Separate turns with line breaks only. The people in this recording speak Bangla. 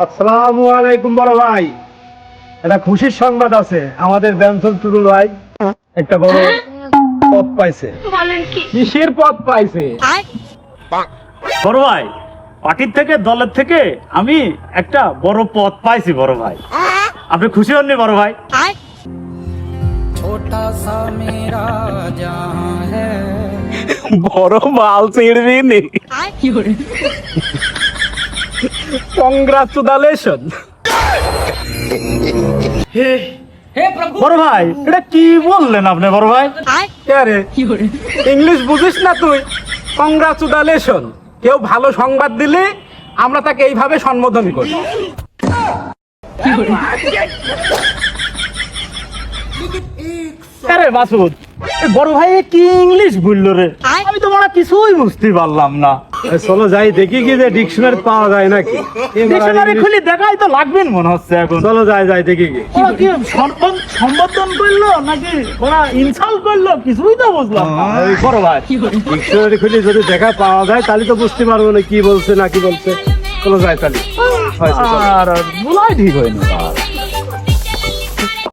আসসালামু আলাইকুম বড় ভাই। এটা খুশির সংবাদ আছে, আমাদের ব্যাংসন টুরুল ভাই একটা বড় পদ পাইছে। কিসের পদ পাইছে?
বড় ভাই, পার্টির থেকে দলের থেকে আমি একটা বড় পদ পাইছি বড় ভাই। আপনি খুশি হননি বড় ভাই?
छोटा सा मेरा जहां है
বড় মাল ছিড়বি নি। কংগ্রাচুলেশন।
বড় ভাই, এটা কি বললেন আপনি বড় ভাই?
রে ইংলিশ বুঝিস না তুই? কংগ্রাচুলেশন, কেউ ভালো সংবাদ দিলে আমরা তাকে এইভাবে সম্বোধন করি।
আরে মাসুদ, এই বড় ভাই কি ইংলিশ বললো রে? আমি তো বড় কিছুই বুঝতে পারলাম না।
চলো যাই দেখি কি যে ডিকশনারি পাওয়া যায় নাকি।
ডিকশনারি খুলে দেখাই তো লাগবেন মনে হচ্ছে এখন।
চলো যাই দেখি কি।
ওরা কি সম্বোধন করলো নাকি ওরা ইনসাল্ট করলো, কিছুই তো বুঝলাম না।
এই বড় ভাই, ডিকশনারি খুলে যদি দেখা পাওয়া যায় তাহলে তো বুঝতে পারবো না কি বলছে না কি বলছে। চলো যাই তাহলে।
আর বলাই ঠিক হয় না।